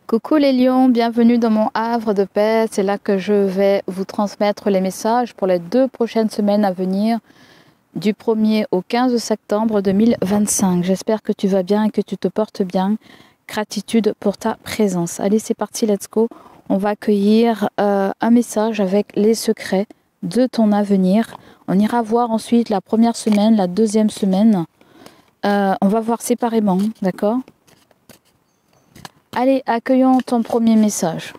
Coucou les lions, bienvenue dans mon havre de paix. C'est là que je vais vous transmettre les messages pour les 2 prochaines semaines à venir, du 1er au 15 septembre 2025. J'espère que tu vas bien et que tu te portes bien. Gratitude pour ta présence. Allez, c'est parti, let's go. On va accueillir un message avec les secrets de ton avenir. On ira voir ensuite la première semaine, la deuxième semaine. On va voir séparément, d'accord ? Allez, accueillons ton premier message.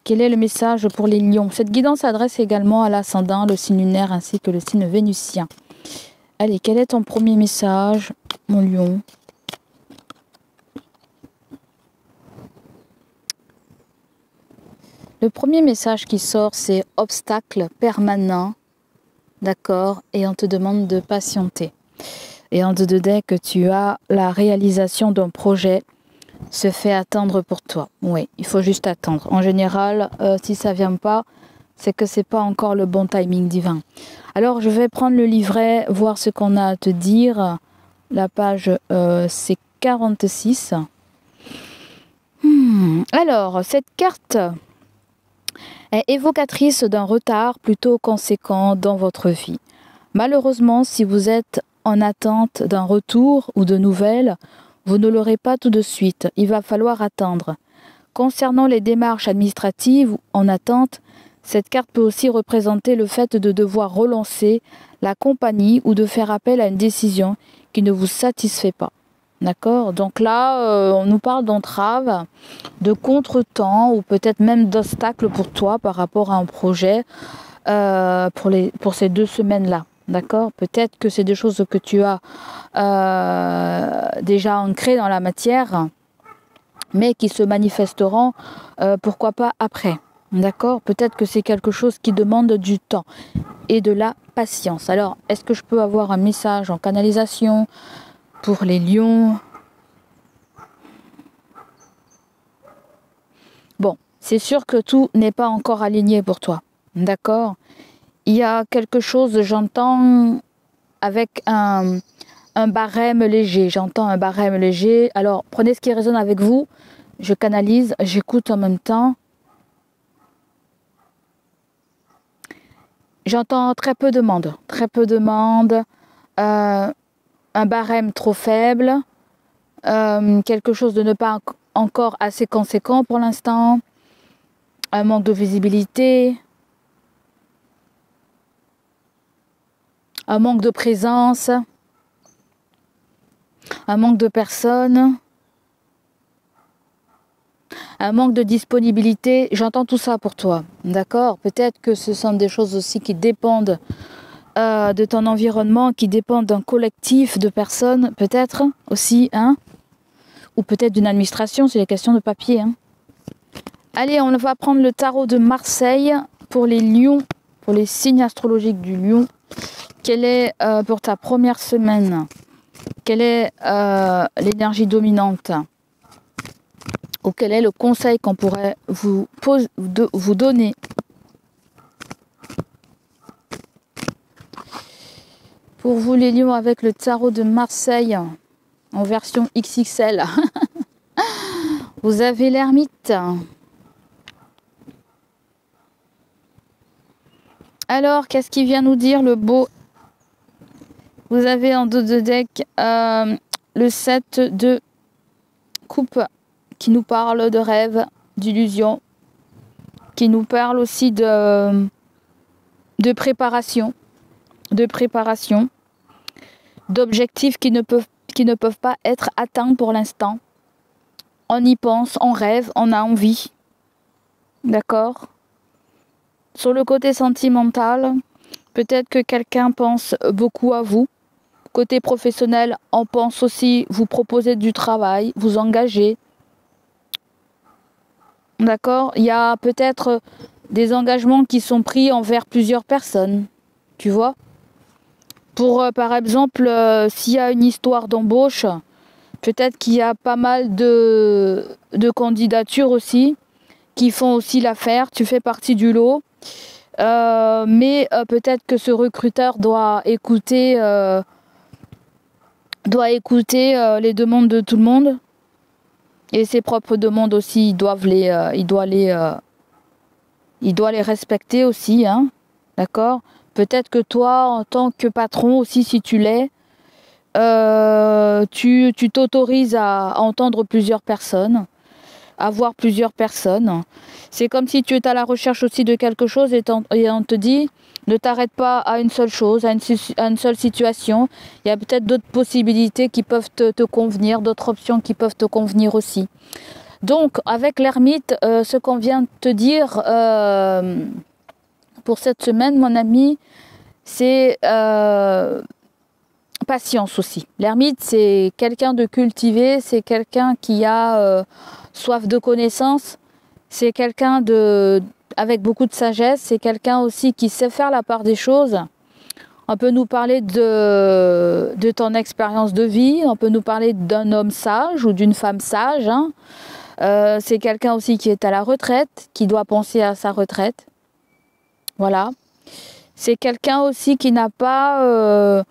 Quel est le message pour les lions? Cette guidance s'adresse également à l'ascendant, le signe lunaire ainsi que le signe vénusien. Allez, quel est ton premier message, mon lion? Le premier message qui sort, c'est obstacle permanent, d'accord, et on te demande de patienter. Et en 2 decks, tu as la réalisation d'un projet se fait attendre pour toi. Oui, il faut juste attendre. En général, si ça ne vient pas, c'est que ce n'est pas encore le bon timing divin. Alors, je vais prendre le livret, voir ce qu'on a à te dire. La page, c'est 46. Alors, cette carte est évocatrice d'un retard plutôt conséquent dans votre vie. Malheureusement, si vous êtes en attente d'un retour ou de nouvelles, vous ne l'aurez pas tout de suite. Il va falloir attendre. Concernant les démarches administratives en attente, cette carte peut aussi représenter le fait de devoir relancer la compagnie ou de faire appel à une décision qui ne vous satisfait pas. D'accord? Donc là, on nous parle d'entrave, de contretemps ou peut-être même d'obstacles pour toi par rapport à un projet pour ces 2 semaines-là. D'accord? Peut-être que c'est des choses que tu as déjà ancrées dans la matière, mais qui se manifesteront, pourquoi pas après. D'accord? Peut-être que c'est quelque chose qui demande du temps et de la patience. Alors, est-ce que je peux avoir un message en canalisation pour les lions? Bon, c'est sûr que tout n'est pas encore aligné pour toi. D'accord? Il y a quelque chose, j'entends, avec un barème léger. J'entends un barème léger. Alors, prenez ce qui résonne avec vous. Je canalise, j'écoute en même temps. J'entends très peu de demandes. Très peu de demandes. Un barème trop faible. Quelque chose de ne pas encore assez conséquent pour l'instant. Un manque de visibilité. Un manque de présence, un manque de personnes, un manque de disponibilité. J'entends tout ça pour toi, d'accord? Peut-être que ce sont des choses aussi qui dépendent de ton environnement, qui dépendent d'un collectif de personnes, peut-être aussi, hein? Ou peut-être d'une administration, c'est les questions de papier. Hein? Allez, on va prendre le tarot de Marseille pour les lions, pour les signes astrologiques du lion. Quelle est pour ta première semaine? Quelle est l'énergie dominante? Ou quel est le conseil qu'on pourrait vous donner? Pour vous les lions avec le tarot de Marseille en version XXL. Vous avez l'ermite. Alors, qu'est-ce qui vient nous dire le beau? Vous avez en 2 decks le 7 de coupe qui nous parle de rêve, d'illusion, qui nous parle aussi de préparation, d'objectifs qui ne peuvent pas être atteints pour l'instant. On y pense, on rêve, on a envie. D'accord? Sur le côté sentimental, peut-être que quelqu'un pense beaucoup à vous. Côté professionnel, on pense aussi vous proposer du travail, vous engager. D'accord? Il y a peut-être des engagements qui sont pris envers plusieurs personnes. Tu vois? Pour, par exemple, s'il y a une histoire d'embauche, peut-être qu'il y a pas mal de candidatures aussi qui font aussi l'affaire. Tu fais partie du lot. Mais peut-être que ce recruteur doit écouter doit écouter les demandes de tout le monde. Et ses propres demandes aussi, il doit les respecter aussi, hein, d'accord? Peut-être que toi, en tant que patron aussi, si tu l'es, tu t'autorises à entendre plusieurs personnes, à voir plusieurs personnes. C'est comme si tu es à la recherche aussi de quelque chose et on te dit, ne t'arrête pas à une seule chose, à une seule situation. Il y a peut-être d'autres possibilités qui peuvent te convenir, d'autres options qui peuvent te convenir aussi. Donc, avec l'ermite, ce qu'on vient de te dire pour cette semaine, mon ami, c'est patience aussi. L'ermite, c'est quelqu'un de cultivé, c'est quelqu'un qui a soif de connaissances, c'est quelqu'un avec beaucoup de sagesse, c'est quelqu'un aussi qui sait faire la part des choses. On peut nous parler de ton expérience de vie, on peut nous parler d'un homme sage ou d'une femme sage, hein. C'est quelqu'un aussi qui est à la retraite, qui doit penser à sa retraite. Voilà. C'est quelqu'un aussi qui n'a pas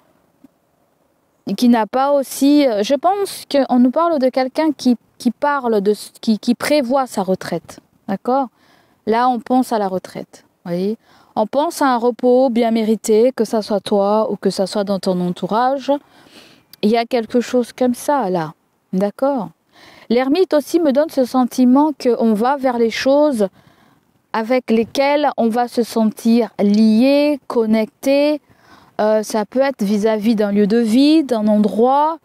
aussi... Je pense qu'on nous parle de quelqu'un qui prévoit sa retraite. D'accord? Là, on pense à la retraite. Vous voyez? On pense à un repos bien mérité, que ça soit toi ou que ça soit dans ton entourage. Il y a quelque chose comme ça, là. D'accord? L'ermite aussi me donne ce sentiment qu'on va vers les choses avec lesquelles on va se sentir lié, connecté. Ça peut être vis-à-vis d'un lieu de vie, d'un endroit,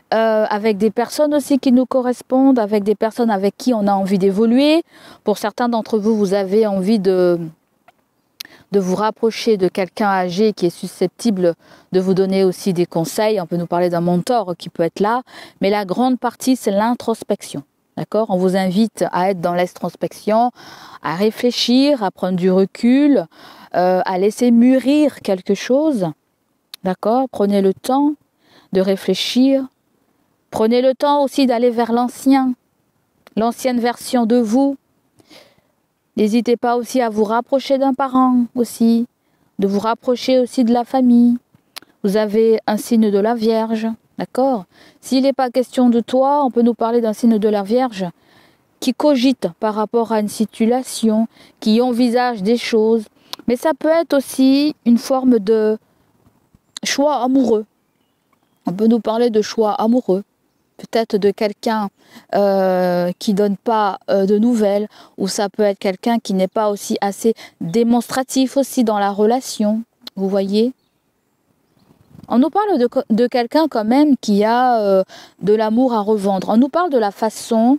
avec des personnes aussi qui nous correspondent, avec des personnes avec qui on a envie d'évoluer. Pour certains d'entre vous, vous avez envie de vous rapprocher de quelqu'un âgé qui est susceptible de vous donner aussi des conseils. On peut nous parler d'un mentor qui peut être là, mais la grande partie, c'est l'introspection. D'accord? On vous invite à être dans l'extrospection, à réfléchir, à prendre du recul, à laisser mûrir quelque chose. D'accord? Prenez le temps de réfléchir. Prenez le temps aussi d'aller vers l'ancienne version de vous. N'hésitez pas aussi à vous rapprocher d'un parent aussi, de vous rapprocher aussi de la famille. Vous avez un signe de la Vierge, d'accord? S'il n'est pas question de toi, on peut nous parler d'un signe de la Vierge qui cogite par rapport à une situation, qui envisage des choses. Mais ça peut être aussi une forme de choix amoureux. On peut nous parler de choix amoureux. Peut-être de quelqu'un qui donne pas de nouvelles, ou ça peut être quelqu'un qui n'est pas aussi assez démonstratif aussi dans la relation, vous voyez. On nous parle de quelqu'un quand même qui a de l'amour à revendre. On nous parle de la façon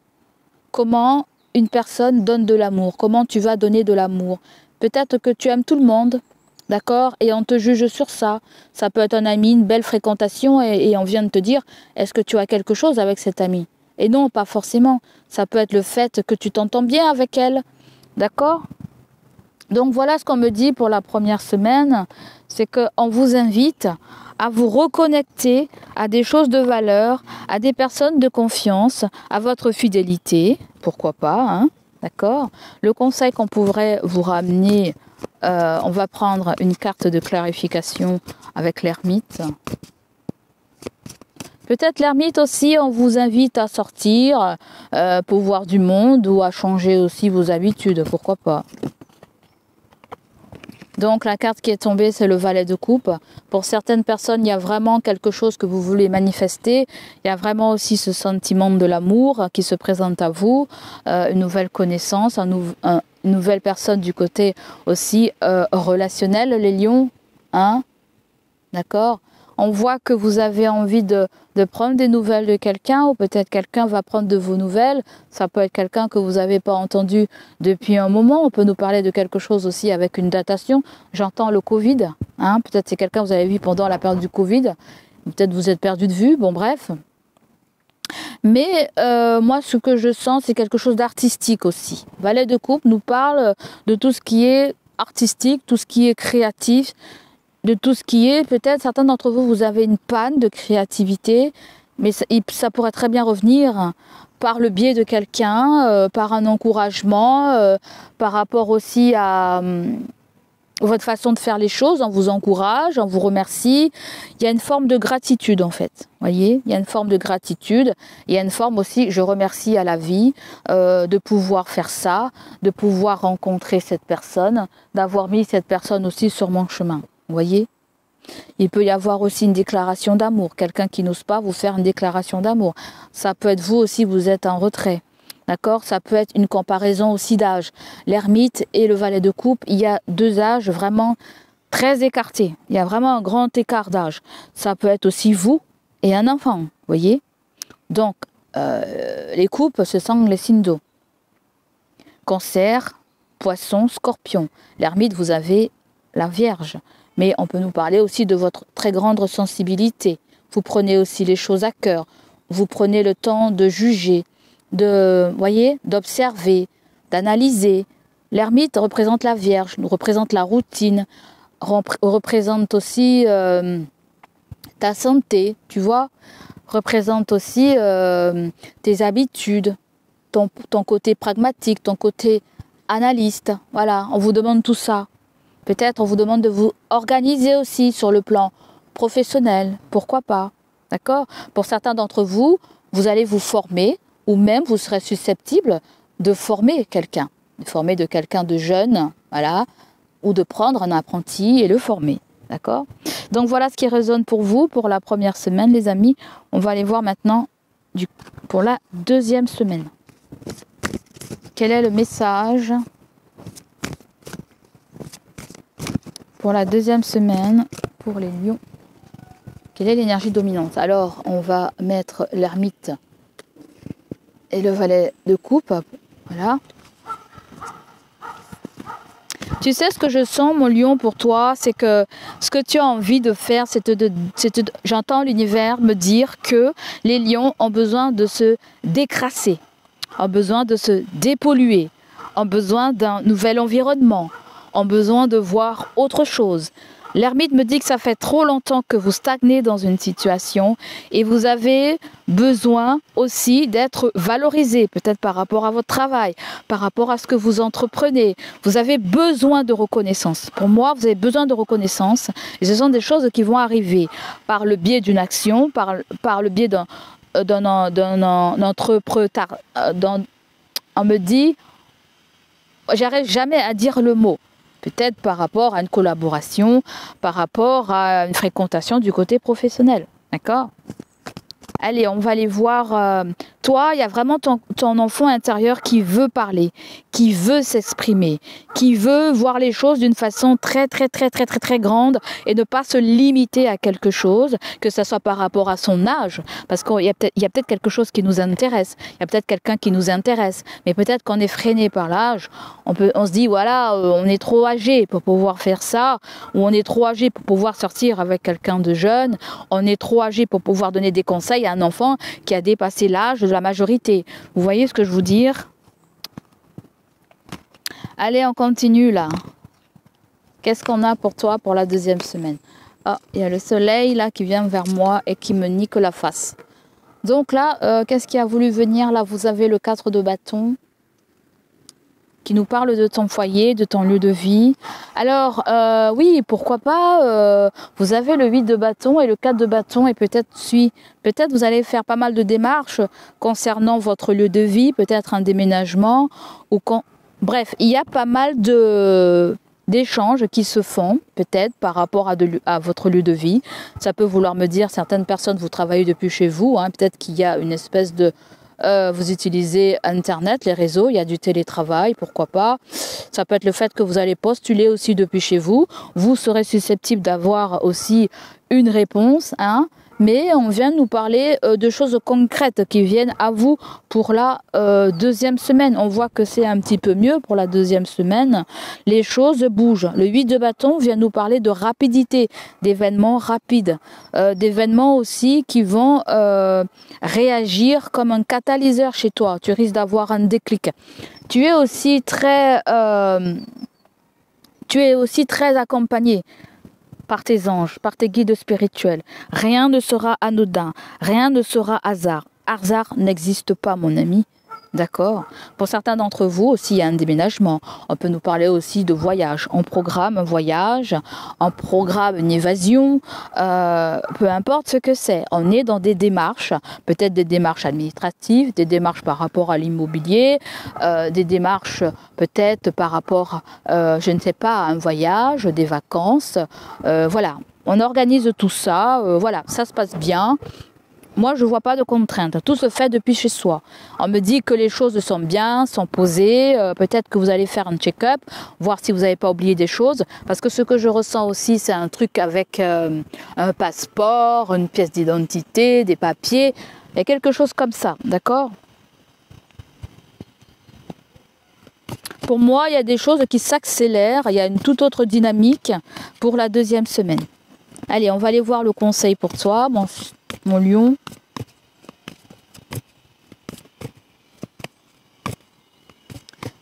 comment une personne donne de l'amour, comment tu vas donner de l'amour. Peut-être que tu aimes tout le monde, d'accord, et on te juge sur ça. Ça peut être un ami, une belle fréquentation, et on vient de te dire, est-ce que tu as quelque chose avec cet ami? Et non, pas forcément. Ça peut être le fait que tu t'entends bien avec elle, d'accord? Donc voilà ce qu'on me dit pour la première semaine, c'est qu'on vous invite à vous reconnecter à des choses de valeur, à des personnes de confiance, à votre fidélité, pourquoi pas, hein, d'accord? Le conseil qu'on pourrait vous ramener... on va prendre une carte de clarification avec l'ermite. Peut-être l'ermite aussi, on vous invite à sortir pour voir du monde ou à changer aussi vos habitudes, pourquoi pas. Donc la carte qui est tombée, c'est le valet de coupe. Pour certaines personnes, il y a vraiment quelque chose que vous voulez manifester. Il y a vraiment aussi ce sentiment de l'amour qui se présente à vous, une nouvelle connaissance, une nouvelle personne du côté aussi relationnel, les lions. Hein? D'accord? On voit que vous avez envie de prendre des nouvelles de quelqu'un, ou peut-être quelqu'un va prendre de vos nouvelles. Ça peut être quelqu'un que vous n'avez pas entendu depuis un moment. On peut nous parler de quelque chose aussi avec une datation. J'entends le Covid. Hein? Peut-être c'est quelqu'un que vous avez vu pendant la période du Covid. Peut-être vous êtes perdu de vue. Bon, bref. Mais moi, ce que je sens, c'est quelque chose d'artistique aussi. Valet de coupe nous parle de tout ce qui est artistique, tout ce qui est créatif, de tout ce qui est, peut-être certains d'entre vous, vous avez une panne de créativité, mais ça pourrait très bien revenir par le biais de quelqu'un, par un encouragement, par rapport aussi à votre façon de faire les choses, on vous encourage, on vous remercie. Il y a une forme de gratitude en fait, voyez, il y a une forme de gratitude, il y a une forme aussi, je remercie à la vie de pouvoir faire ça, de pouvoir rencontrer cette personne, d'avoir mis cette personne aussi sur mon chemin, voyez. Il peut y avoir aussi une déclaration d'amour, quelqu'un qui n'ose pas vous faire une déclaration d'amour. Ça peut être vous aussi, vous êtes en retrait. D'accord, ça peut être une comparaison aussi d'âge. L'ermite et le valet de coupe, il y a deux âges vraiment très écartés. Il y a vraiment un grand écart d'âge. Ça peut être aussi vous et un enfant, voyez. Donc, les coupes, ce sont les signes d'eau. Cancer, poisson, scorpion. L'ermite, vous avez la Vierge. Mais on peut nous parler aussi de votre très grande sensibilité. Vous prenez aussi les choses à cœur. Vous prenez le temps de juger, d'observer, d'analyser. L'ermite représente la Vierge, représente la routine, représente aussi ta santé, tu vois, représente aussi tes habitudes, ton côté pragmatique, ton côté analyste. Voilà, on vous demande tout ça. Peut-être on vous demande de vous organiser aussi sur le plan professionnel, pourquoi pas, d'accord? Pour certains d'entre vous, vous allez vous former, ou même vous serez susceptible de former quelqu'un, de quelqu'un de jeune, voilà, ou de prendre un apprenti et le former, d'accord? Donc voilà ce qui résonne pour vous pour la première semaine, les amis. On va aller voir maintenant pour la deuxième semaine. Quel est le message pour la deuxième semaine pour les lions? Quelle est l'énergie dominante? Alors, on va mettre l'ermite et le valet de coupe. Voilà. Tu sais ce que je sens, mon lion, pour toi, c'est que ce que tu as envie de faire, j'entends l'univers me dire que les lions ont besoin de se décrasser, ont besoin de se dépolluer, ont besoin d'un nouvel environnement, ont besoin de voir autre chose. L'ermite me dit que ça fait trop longtemps que vous stagnez dans une situation et vous avez besoin aussi d'être valorisé, peut-être par rapport à votre travail, par rapport à ce que vous entreprenez. Vous avez besoin de reconnaissance. Pour moi, vous avez besoin de reconnaissance et ce sont des choses qui vont arriver par le biais d'une action, par le biais d'un entrepreneur. On me dit, j'arrive jamais à dire le mot. Peut-être par rapport à une collaboration, par rapport à une fréquentation du côté professionnel. D'accord ? Allez, on va aller voir. Toi, il y a vraiment ton enfant intérieur qui veut parler, qui veut s'exprimer, qui veut voir les choses d'une façon très grande et ne pas se limiter à quelque chose, que ce soit par rapport à son âge, parce qu'il y a peut-être quelque chose qui nous intéresse, il y a peut-être quelqu'un qui nous intéresse, mais peut-être qu'on est freiné par l'âge, on se dit voilà, on est trop âgé pour pouvoir faire ça, ou on est trop âgé pour pouvoir sortir avec quelqu'un de jeune, on est trop âgé pour pouvoir donner des conseils à un enfant qui a dépassé l'âge de la majorité. Vous voyez ce que je veux dire? Allez, on continue là. Qu'est-ce qu'on a pour toi pour la deuxième semaine? Ah, il y a le soleil là qui vient vers moi et qui me nique la face. Donc là, qu'est-ce qui a voulu venir? Là, vous avez le 4 de bâton qui nous parle de ton foyer, de ton lieu de vie. Alors, oui, pourquoi pas, vous avez le 8 de bâton et le 4 de bâton et peut-être vous allez faire pas mal de démarches concernant votre lieu de vie, peut-être un déménagement. Bref, il y a pas mal d'échanges qui se font, peut-être par rapport à votre lieu de vie. Ça peut vouloir me dire, certaines personnes, vous travaillez depuis chez vous, hein, peut-être qu'il y a une espèce de... vous utilisez Internet, les réseaux, il y a du télétravail, pourquoi pas. Ça peut être le fait que vous allez postuler aussi depuis chez vous. Vous serez susceptible d'avoir aussi une réponse, hein. Mais on vient de nous parler de choses concrètes qui viennent à vous pour la deuxième semaine. On voit que c'est un petit peu mieux pour la deuxième semaine. Les choses bougent. Le 8 de bâton vient nous parler de rapidité, d'événements rapides, d'événements aussi qui vont réagir comme un catalyseur chez toi. Tu risques d'avoir un déclic. Tu es aussi très accompagné par tes anges, par tes guides spirituels. Rien ne sera anodin, rien ne sera hasard. Hasard n'existe pas, mon ami. D'accord. Pour certains d'entre vous aussi, il y a un déménagement. On peut nous parler aussi de voyage. On programme un voyage, on programme une évasion, peu importe ce que c'est. On est dans des démarches, peut-être des démarches administratives, des démarches par rapport à l'immobilier, des démarches peut-être par rapport, je ne sais pas, à un voyage, des vacances. Voilà, on organise tout ça, voilà, ça se passe bien. Moi, je ne vois pas de contraintes. Tout se fait depuis chez soi. On me dit que les choses sont bien, sont posées. Peut-être que vous allez faire un check-up, voir si vous n'avez pas oublié des choses. Parce que ce que je ressens aussi, c'est un truc avec un passeport, une pièce d'identité, des papiers. Il y a quelque chose comme ça, d'accord? Pour moi, il y a des choses qui s'accélèrent. Il y a une toute autre dynamique pour la deuxième semaine. Allez, on va aller voir le conseil pour toi, mon lion.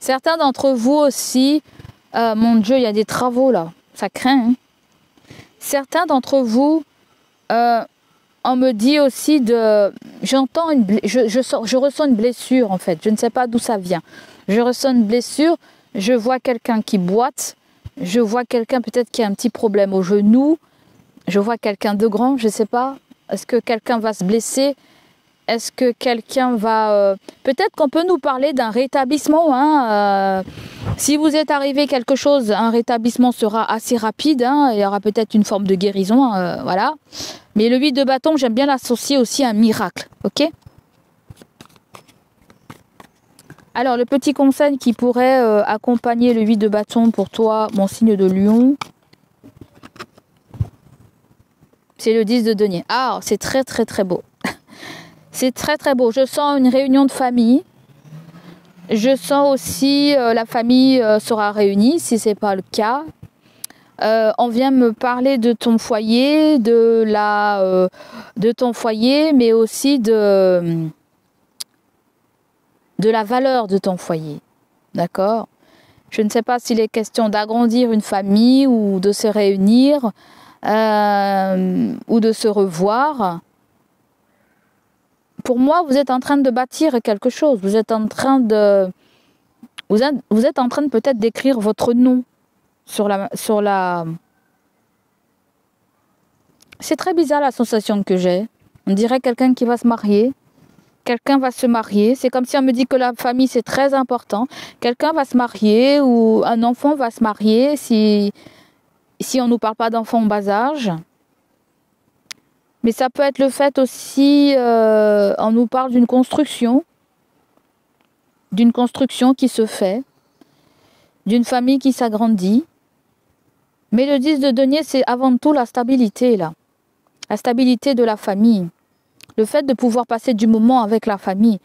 Certains d'entre vous aussi, mon Dieu, il y a des travaux là, ça craint. Hein. Certains d'entre vous, on me dit aussi je ressens une blessure en fait, je ne sais pas d'où ça vient. Je ressens une blessure, je vois quelqu'un qui boite, je vois quelqu'un peut-être qui a un petit problème au genou, je vois quelqu'un de grand, je ne sais pas. Est-ce que quelqu'un va se blesser? Est-ce que quelqu'un va... Peut-être qu'on peut nous parler d'un rétablissement. Hein, si vous êtes arrivé quelque chose, un rétablissement sera assez rapide. Hein, il y aura peut-être une forme de guérison. Voilà. Mais le 8 de bâton, j'aime bien l'associer aussi à un miracle. Ok? Alors, le petit conseil qui pourrait accompagner le 8 de bâton pour toi, mon signe de lion... C'est le 10 de denier. Ah, c'est très très très beau. C'est très très beau. Je sens une réunion de famille. Je sens aussi la famille sera réunie, si ce n'est pas le cas. On vient me parler de ton foyer, de ton foyer, mais aussi de la valeur de ton foyer. D'accord? Je ne sais pas s'il est question d'agrandir une famille ou de se réunir. Ou de se revoir. Pour moi, vous êtes en train de bâtir quelque chose. Vous êtes en train de peut-être d'écrire votre nom sur la. C'est très bizarre la sensation que j'ai. On dirait quelqu'un qui va se marier. Quelqu'un va se marier. C'est comme si on me dit que la famille c'est très important. Quelqu'un va se marier ou un enfant va se marier si on ne nous parle pas d'enfants en bas âge. Mais ça peut être le fait aussi, on nous parle d'une construction qui se fait, d'une famille qui s'agrandit. Mais le 10 de denier, c'est avant tout la stabilité, là. La stabilité de la famille. Le fait de pouvoir passer du moment avec la famille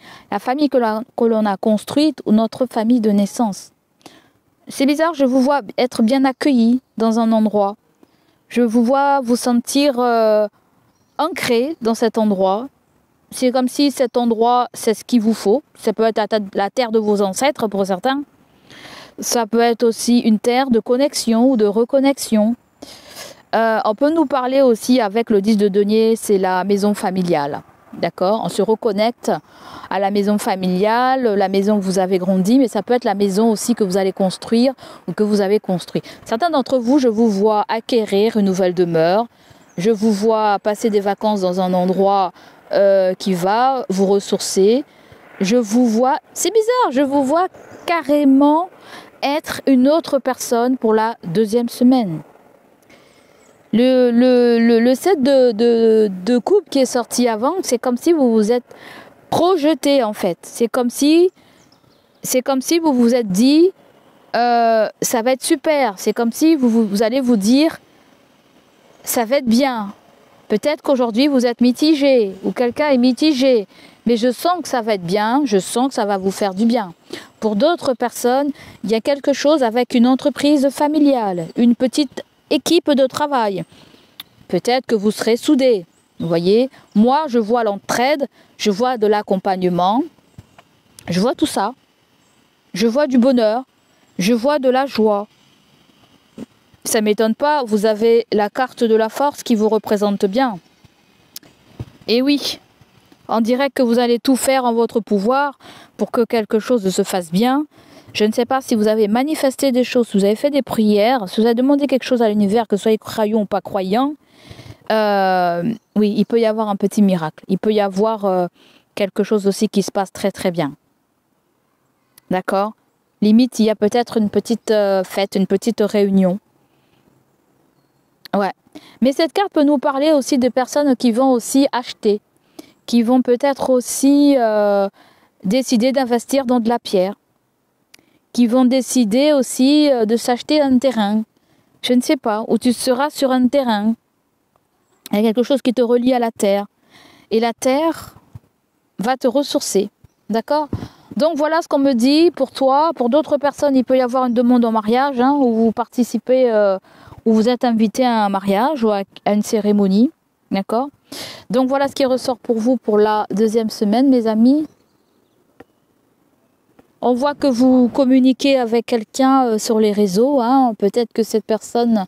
que l'on a construite ou notre famille de naissance. C'est bizarre, je vous vois être bien accueillis dans un endroit. Je vous vois vous sentir ancré dans cet endroit. C'est comme si cet endroit, c'est ce qu'il vous faut. Ça peut être la terre de vos ancêtres pour certains. Ça peut être aussi une terre de connexion ou de reconnexion. On peut nous parler aussi avec le 10 de denier, c'est la maison familiale. D'accord? On se reconnecte à la maison familiale, la maison où vous avez grandi, mais ça peut être la maison aussi que vous allez construire ou que vous avez construit. Certains d'entre vous, je vous vois acquérir une nouvelle demeure. Je vous vois passer des vacances dans un endroit qui va vous ressourcer. Je vous vois, c'est bizarre, je vous vois carrément être une autre personne pour la deuxième semaine. Le set de coupe qui est sorti avant, c'est comme si vous vous êtes projeté en fait. C'est comme si vous vous êtes dit ça va être super. C'est comme si vous allez vous dire ça va être bien. Peut-être qu'aujourd'hui vous êtes mitigé ou quelqu'un est mitigé. Mais je sens que ça va être bien, je sens que ça va vous faire du bien. Pour d'autres personnes, il y a quelque chose avec une entreprise familiale, une petite équipe de travail. Peut-être que vous serez soudés. Vous voyez, moi je vois l'entraide, je vois de l'accompagnement, je vois tout ça. Je vois du bonheur, je vois de la joie. Ça ne m'étonne pas, vous avez la carte de la force qui vous représente bien. Et oui, On dirait que vous allez tout faire en votre pouvoir pour que quelque chose se fasse bien. Je ne sais pas si vous avez manifesté des choses, si vous avez fait des prières, si vous avez demandé quelque chose à l'univers, que vous soyez croyant ou pas croyant. Oui, il peut y avoir un petit miracle. Il peut y avoir quelque chose aussi qui se passe très très bien. D'accord? Limite, il y a peut-être une petite fête, une petite réunion. Ouais. Mais cette carte peut nous parler aussi de personnes qui vont aussi acheter, qui vont peut-être aussi décider d'investir dans de la pierre, qui vont décider aussi de s'acheter un terrain. Je ne sais pas, où tu seras sur un terrain. Il y a quelque chose qui te relie à la terre. Et la terre va te ressourcer. D'accord? Donc voilà ce qu'on me dit pour toi. Pour d'autres personnes, il peut y avoir une demande en mariage, hein, où vous participez, où vous êtes invité à un mariage ou à une cérémonie. D'accord? Donc voilà ce qui ressort pour vous pour la deuxième semaine, mes amis. On voit que vous communiquez avec quelqu'un sur les réseaux. Hein. Peut-être que cette personne,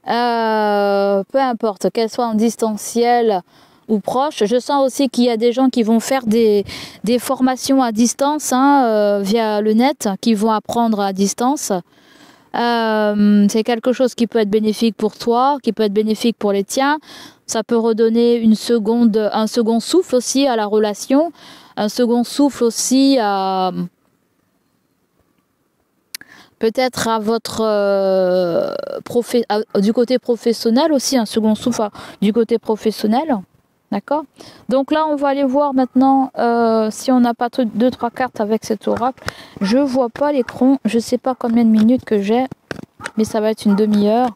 peu importe, qu'elle soit en distanciel ou proche. Je sens aussi qu'il y a des gens qui vont faire des formations à distance, hein, via le net, qui vont apprendre à distance. C'est quelque chose qui peut être bénéfique pour toi, qui peut être bénéfique pour les tiens. Ça peut redonner un second souffle aussi à la relation, un second souffle aussi à... peut-être à votre du côté professionnel aussi, un second souffle du côté professionnel. D'accord? Donc là, on va aller voir maintenant si on n'a pas 2-3 cartes avec cet oracle. Je vois pas l'écran, je sais pas combien de minutes que j'ai, mais ça va être une demi-heure.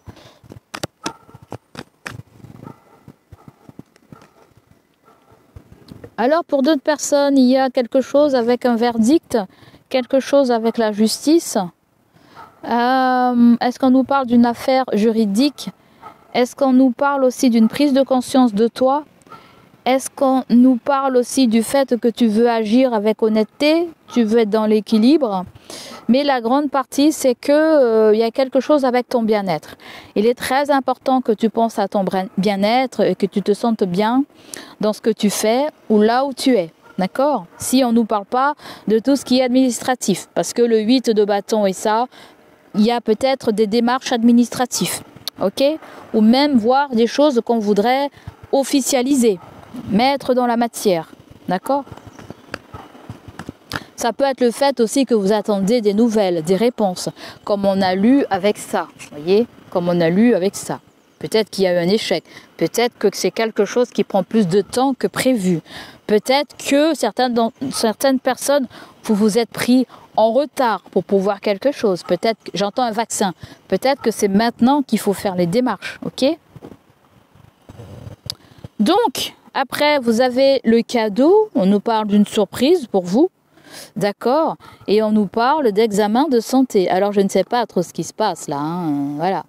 Alors pour d'autres personnes, il y a quelque chose avec un verdict, quelque chose avec la justice. Est-ce qu'on nous parle d'une affaire juridique? Est-ce qu'on nous parle aussi d'une prise de conscience de toi? Est-ce qu'on nous parle aussi du fait que tu veux agir avec honnêteté, tu veux être dans l'équilibre? Mais la grande partie, c'est que y a quelque chose avec ton bien-être. Il est très important que tu penses à ton bien-être et que tu te sentes bien dans ce que tu fais ou là où tu es. D'accord? Si on ne nous parle pas de tout ce qui est administratif, parce que le 8 de bâton et ça, il y a peut-être des démarches administratives, ok? Ou même voir des choses qu'on voudrait officialiser, mettre dans la matière, d'accord? Ça peut être le fait aussi que vous attendez des nouvelles, des réponses, comme on a lu avec ça, voyez? Comme on a lu avec ça. Peut-être qu'il y a eu un échec, peut-être que c'est quelque chose qui prend plus de temps que prévu. Peut-être que certaines personnes, vous vous êtes pris en retard pour pouvoir quelque chose. Peut-être, j'entends un vaccin, peut-être que c'est maintenant qu'il faut faire les démarches, ok? Donc, après, vous avez le cadeau, on nous parle d'une surprise pour vous, d'accord? Et on nous parle d'examen de santé. Alors, je ne sais pas trop ce qui se passe là, hein, voilà.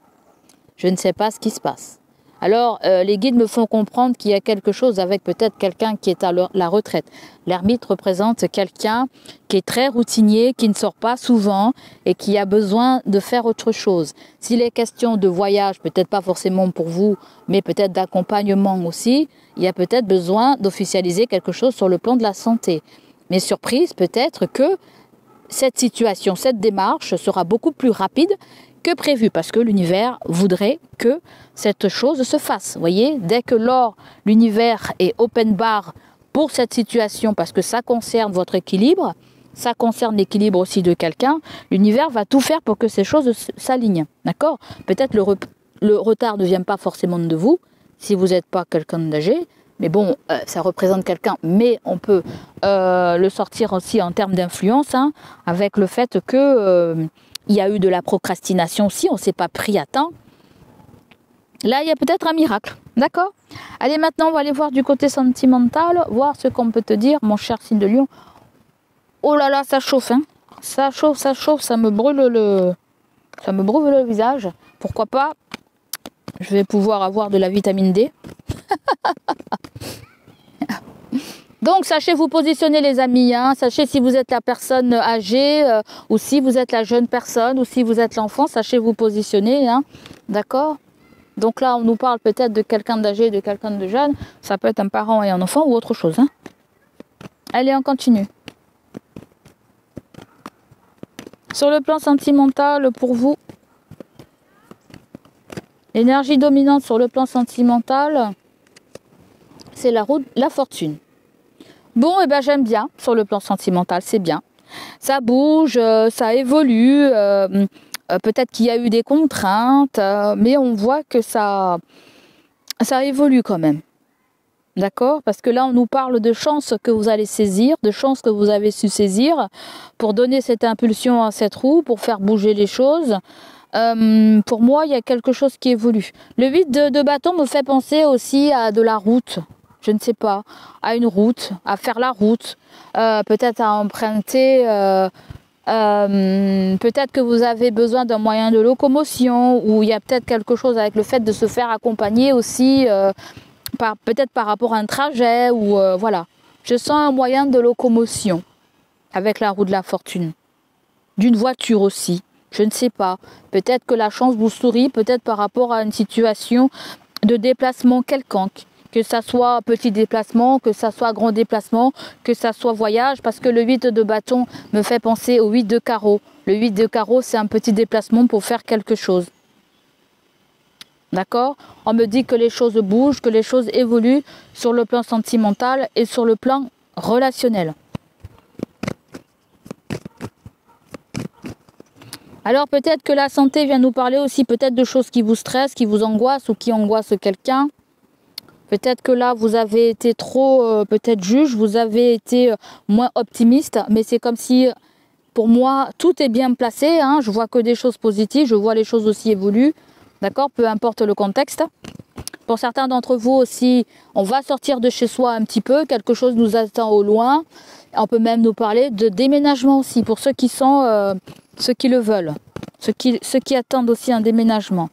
Je ne sais pas ce qui se passe. Alors, les guides me font comprendre qu'il y a quelque chose avec peut-être quelqu'un qui est à la retraite. L'ermite représente quelqu'un qui est très routinier, qui ne sort pas souvent et qui a besoin de faire autre chose. S'il est question de voyage, peut-être pas forcément pour vous, mais peut-être d'accompagnement aussi, il y a peut-être besoin d'officialiser quelque chose sur le plan de la santé. Mais surprise, peut-être que cette situation, cette démarche sera beaucoup plus rapide que prévu, parce que l'univers voudrait que cette chose se fasse. Vous voyez, dès que l'univers est open bar pour cette situation, parce que ça concerne votre équilibre, ça concerne l'équilibre aussi de quelqu'un, l'univers va tout faire pour que ces choses s'alignent. D'accord? Peut-être le retard ne vient pas forcément de vous, si vous n'êtes pas quelqu'un d'âgé, mais bon, ça représente quelqu'un, mais on peut le sortir aussi en termes d'influence, hein, avec le fait que... il y a eu de la procrastination aussi, on ne s'est pas pris à temps. Là, il y a peut-être un miracle, d'accord? Allez, maintenant, on va aller voir du côté sentimental, voir ce qu'on peut te dire, mon cher signe de Lion. Oh là là, ça chauffe, hein? Ça chauffe, ça me brûle le visage. Pourquoi pas? Je vais pouvoir avoir de la vitamine D. Donc, sachez vous positionner, les amis. Hein. Sachez si vous êtes la personne âgée, ou si vous êtes la jeune personne, ou si vous êtes l'enfant. Sachez vous positionner. Hein. D'accord? Donc là, on nous parle peut-être de quelqu'un d'âgé, de quelqu'un de jeune. Ça peut être un parent et un enfant ou autre chose. Hein. Allez, on continue. Sur le plan sentimental, pour vous, l'énergie dominante sur le plan sentimental, c'est la roue, la fortune. Bon, et ben j'aime bien sur le plan sentimental, c'est bien. Ça bouge, ça évolue. Peut-être qu'il y a eu des contraintes, mais on voit que ça évolue quand même. D'accord? Parce que là, on nous parle de chances que vous allez saisir, de chances que vous avez su saisir pour donner cette impulsion à cette roue, pour faire bouger les choses. Pour moi, il y a quelque chose qui évolue. Le 8 de bâton me fait penser aussi à de la route. Je ne sais pas, à une route, à faire la route, peut-être à emprunter, peut-être que vous avez besoin d'un moyen de locomotion, ou il y a peut-être quelque chose avec le fait de se faire accompagner aussi, peut-être par rapport à un trajet, ou voilà. Je sens un moyen de locomotion avec la roue de la fortune. D'une voiture aussi, je ne sais pas. Peut-être que la chance vous sourit, peut-être par rapport à une situation de déplacement quelconque. Que ça soit petit déplacement, que ça soit grand déplacement, que ça soit voyage, parce que le 8 de bâton me fait penser au 8 de carreau. Le 8 de carreau, c'est un petit déplacement pour faire quelque chose. D'accord? On me dit que les choses bougent, que les choses évoluent sur le plan sentimental et sur le plan relationnel. Alors peut-être que la santé vient nous parler aussi peut-être de choses qui vous stressent, qui vous angoissent ou qui angoissent quelqu'un. Peut-être que là, vous avez été trop, peut-être juge, vous avez été moins optimiste, mais c'est comme si, pour moi, tout est bien placé. Hein, je vois que des choses positives, je vois les choses aussi évoluer, d'accord, peu importe le contexte. Pour certains d'entre vous aussi, on va sortir de chez soi un petit peu, quelque chose nous attend au loin. On peut même nous parler de déménagement aussi, pour ceux qui sont, ceux qui le veulent, ceux qui attendent aussi un déménagement.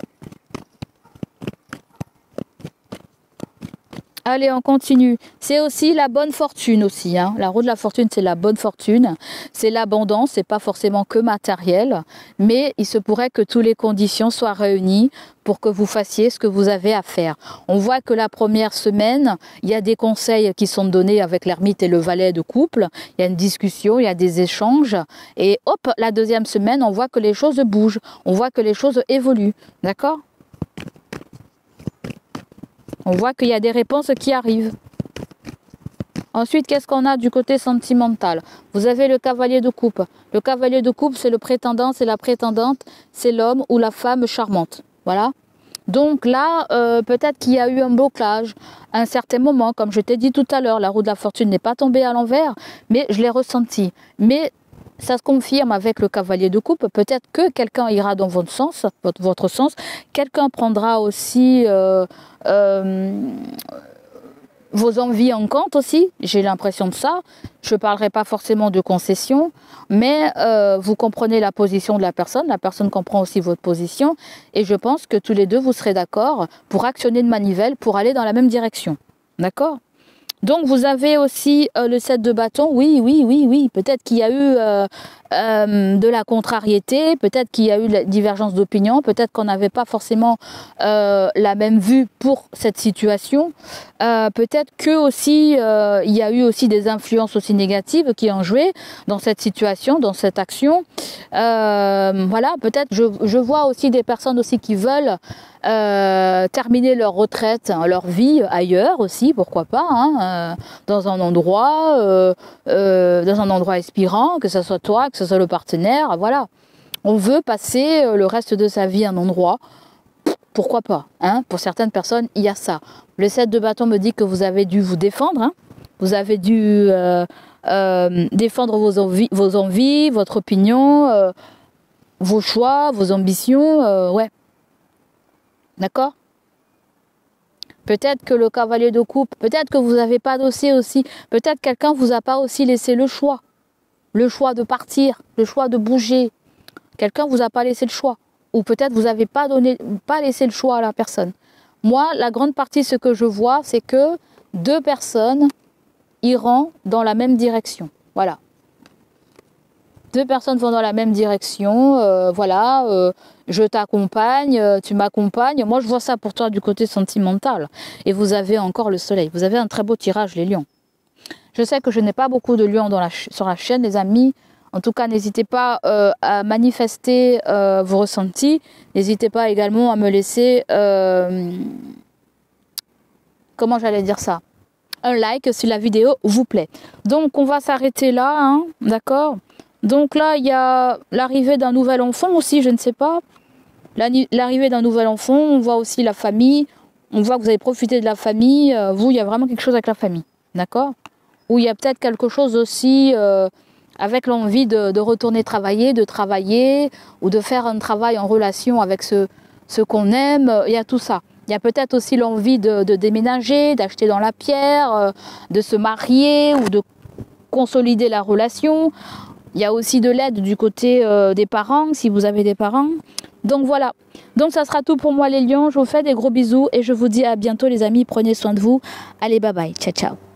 Allez, on continue. C'est aussi la bonne fortune aussi. Hein. La roue de la fortune, c'est la bonne fortune. C'est l'abondance, c'est pas forcément que matériel. Mais il se pourrait que toutes les conditions soient réunies pour que vous fassiez ce que vous avez à faire. On voit que la première semaine, il y a des conseils qui sont donnés avec l'ermite et le valet de couple. Il y a une discussion, il y a des échanges. Et hop, la deuxième semaine, on voit que les choses bougent. On voit que les choses évoluent. D'accord ? On voit qu'il y a des réponses qui arrivent. Ensuite, qu'est-ce qu'on a du côté sentimental? Vous avez le cavalier de coupe. Le cavalier de coupe, c'est le prétendant, c'est la prétendante, c'est l'homme ou la femme charmante. Voilà. Donc là, peut-être qu'il y a eu un blocage à un certain moment. Comme je t'ai dit tout à l'heure, la roue de la fortune n'est pas tombée à l'envers, mais je l'ai ressenti. Mais ça se confirme avec le cavalier de coupe. Peut-être que quelqu'un ira dans votre sens, votre sens. Quelqu'un prendra aussi vos envies en compte aussi. J'ai l'impression de ça. Je ne parlerai pas forcément de concession, mais vous comprenez la position de la personne comprend aussi votre position, et je pense que tous les deux, vous serez d'accord pour actionner une manivelle, pour aller dans la même direction. D'accord ? Donc vous avez aussi le 7 de bâton, oui, peut-être qu'il y a eu de la contrariété, peut-être qu'il y a eu de la divergence d'opinion, peut-être qu'on n'avait pas forcément la même vue pour cette situation, peut-être que aussi il y a eu aussi des influences aussi négatives qui ont joué dans cette situation, dans cette action. Voilà, peut-être je vois aussi des personnes aussi qui veulent terminer leur retraite, leur vie ailleurs aussi, pourquoi pas, hein, dans un endroit inspirant, que ce soit toi, que ce soit le partenaire, voilà. On veut passer le reste de sa vie à un endroit, pourquoi pas, hein. Pour certaines personnes, il y a ça. Le 7 de bâton me dit que vous avez dû vous défendre, hein. Vous avez dû défendre vos envies, votre opinion, vos choix, vos ambitions, ouais. D'accord? Peut-être que le cavalier de coupe, peut-être que vous n'avez pas dossé aussi, peut-être quelqu'un vous a pas aussi laissé le choix de partir, le choix de bouger. Quelqu'un vous a pas laissé le choix, ou peut-être vous n'avez pas laissé le choix à la personne. Moi, la grande partie, ce que je vois, c'est que deux personnes iront dans la même direction. Voilà. deux personnes vont dans la même direction, voilà, je t'accompagne, tu m'accompagnes. Moi, je vois ça pour toi du côté sentimental. Et vous avez encore le soleil. Vous avez un très beau tirage, les lions. Je sais que je n'ai pas beaucoup de lions sur la chaîne, les amis. En tout cas, n'hésitez pas à manifester vos ressentis. N'hésitez pas également à me laisser... comment j'allais dire ça? Un like si la vidéo vous plaît. Donc, on va s'arrêter là, hein, d'accord? Donc là, il y a l'arrivée d'un nouvel enfant aussi, je ne sais pas. L'arrivée d'un nouvel enfant, on voit aussi la famille. On voit que vous avez profité de la famille. Vous, il y a vraiment quelque chose avec la famille, d'accord? Ou il y a peut-être quelque chose aussi avec l'envie de retourner travailler, ou de faire un travail en relation avec ce qu'on aime. Il y a tout ça. Il y a peut-être aussi l'envie de déménager, d'acheter dans la pierre, de se marier ou de consolider la relation. Il y a aussi de l'aide du côté des parents, si vous avez des parents. Donc voilà. Donc ça sera tout pour moi les lions. Je vous fais des gros bisous et je vous dis à bientôt les amis. Prenez soin de vous. Allez, bye bye. Ciao, ciao.